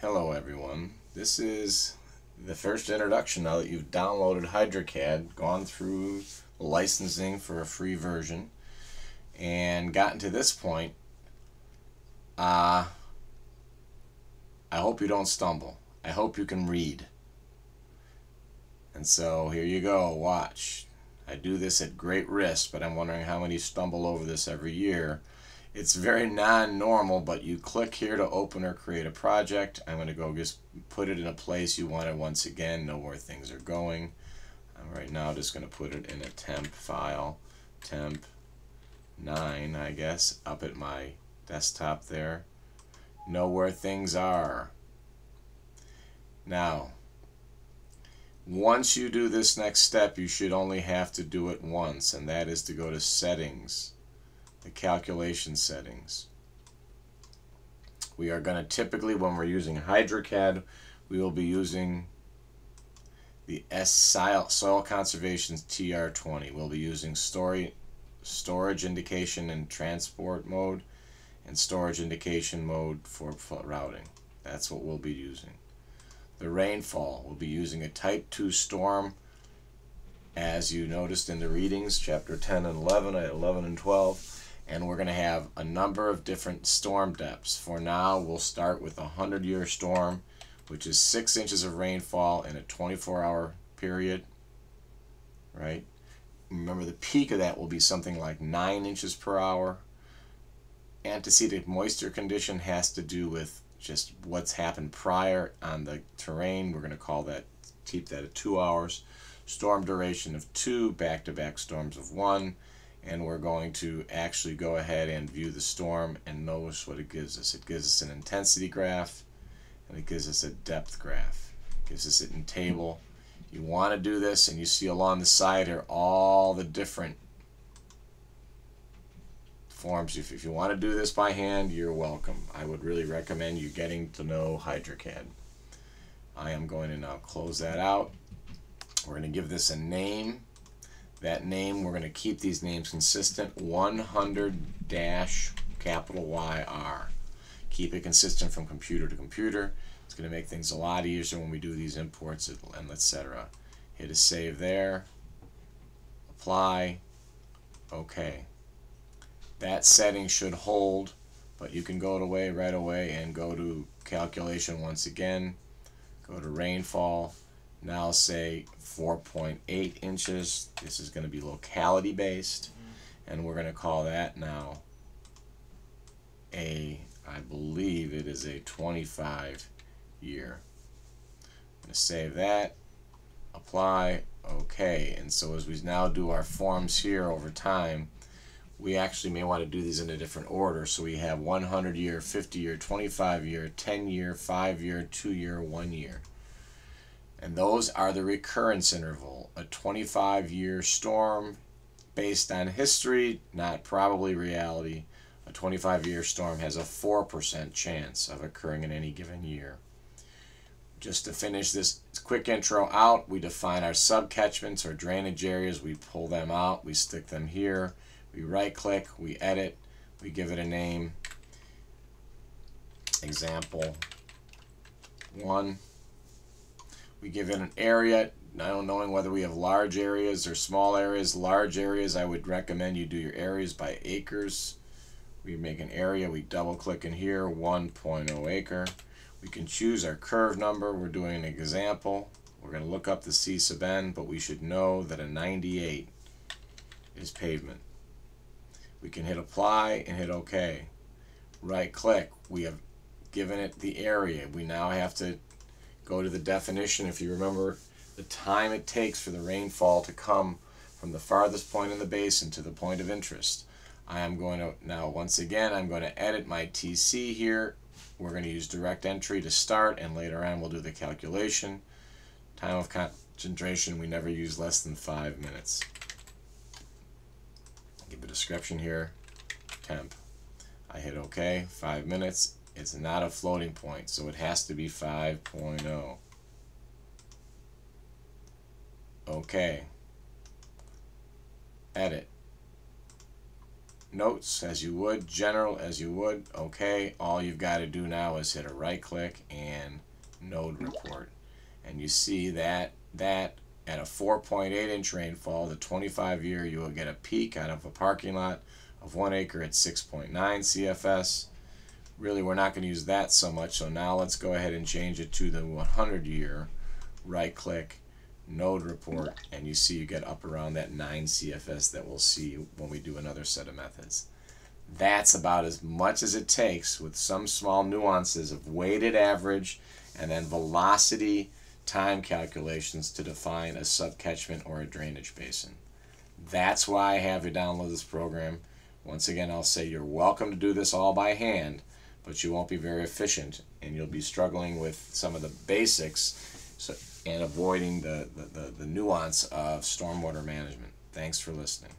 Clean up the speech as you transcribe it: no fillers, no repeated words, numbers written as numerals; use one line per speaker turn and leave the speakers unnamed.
Hello everyone. This is the first introduction now that you've downloaded Hydrocad, gone through licensing for a free version, and gotten to this point. I hope you don't stumble. I hope you can read. And so here you go, watch. I do this at great risk, but I'm wondering how many stumble over this every year. It's very non-normal, but you click here to open or create a project. I'm going to go just put it in a place you want it once again, know where things are going. I'm right now just going to put it in a temp file, temp 9, I guess, up at my desktop there. Know where things are. Now, once you do this next step, you should only have to do it once, and that is to go to Settings. The calculation settings. We are going to typically, when we're using Hydrocad, we will be using the Soil Conservation's TR20. We'll be using storage indication and transport mode, and storage indication mode for routing. That's what we'll be using. The rainfall, we'll be using a type 2 storm, as you noticed in the readings, chapter 10 and 11, 11 and 12. And we're going to have a number of different storm depths. For now, we'll start with a 100-year storm, which is 6 inches of rainfall in a 24-hour period. Right? Remember, the peak of that will be something like 9 inches per hour. Antecedent moisture condition has to do with just what's happened prior on the terrain. We're going to keep that at 2 hours. Storm duration of 2, back-to-back storms of 1. And we're going to actually go ahead and view the storm and notice what it gives us. It gives us an intensity graph, and it gives us a depth graph. It gives us it in table. You want to do this, and you see along the side here all the different forms. If you want to do this by hand, you're welcome. I would really recommend you getting to know Hydrocad. I am going to now close that out. We're going to give this a name. That name, we're going to keep these names consistent. 100-YR. Keep it consistent from computer to computer. It's going to make things a lot easier when we do these imports and etc. Hit a save there. Apply. OK. That setting should hold, but you can go away right away and go to calculation once again. Go to rainfall. Now say 4.8 inches. This is going to be locality based, and we're going to call that now I believe it is a 25 year. I'm going to save that, apply, OK. And so as we now do our forms here over time, we actually may want to do these in a different order. So we have 100 year, 50 year, 25 year, 10 year, 5 year, 2 year, 1 year. And those are the recurrence interval. A 25-year storm based on history, not probably reality. A 25-year storm has a 4% chance of occurring in any given year. Just to finish this quick intro out, we define our sub-catchments or drainage areas. We pull them out. We stick them here. We right-click. We edit. We give it a name. Example 1. We give it an area, not knowing whether we have large areas or small areas. Large areas, I would recommend you do your areas by acres. We make an area, we double click in here, 1.0 acre. We can choose our curve number. We're doing an example. We're going to look up the C sub n, but we should know that a 98 is pavement. We can hit apply and hit OK. Right click, we have given it the area. We now have to go to the definition. If you remember the time it takes for the rainfall to come from the farthest point in the basin to the point of interest. I am going to now, once again, I'm going to edit my TC here. We're going to use direct entry to start, and later on we'll do the calculation. Time of concentration, we never use less than 5 minutes. Give a description here, temp. I hit OK, 5 minutes. It's not a floating point, so it has to be 5.0. OK. Edit. notes as you would, general as you would. Okay, all you've got to do now is hit a right click and node report. And you see that at a 4.8 inch rainfall, the 25-year, you will get a peak out of a parking lot of 1 acre at 6.9 CFS. Really, we're not going to use that so much, so now let's go ahead and change it to the 100-year. Right click, node report, and you see you get up around that 9 CFS that we'll see when we do another set of methods. That's about as much as it takes, with some small nuances of weighted average and then velocity time calculations, to define a subcatchment or a drainage basin. That's why I have you download this program. Once again, I'll say you're welcome to do this all by hand, but you won't be very efficient, and you'll be struggling with some of the basics and avoiding the nuance of stormwater management. Thanks for listening.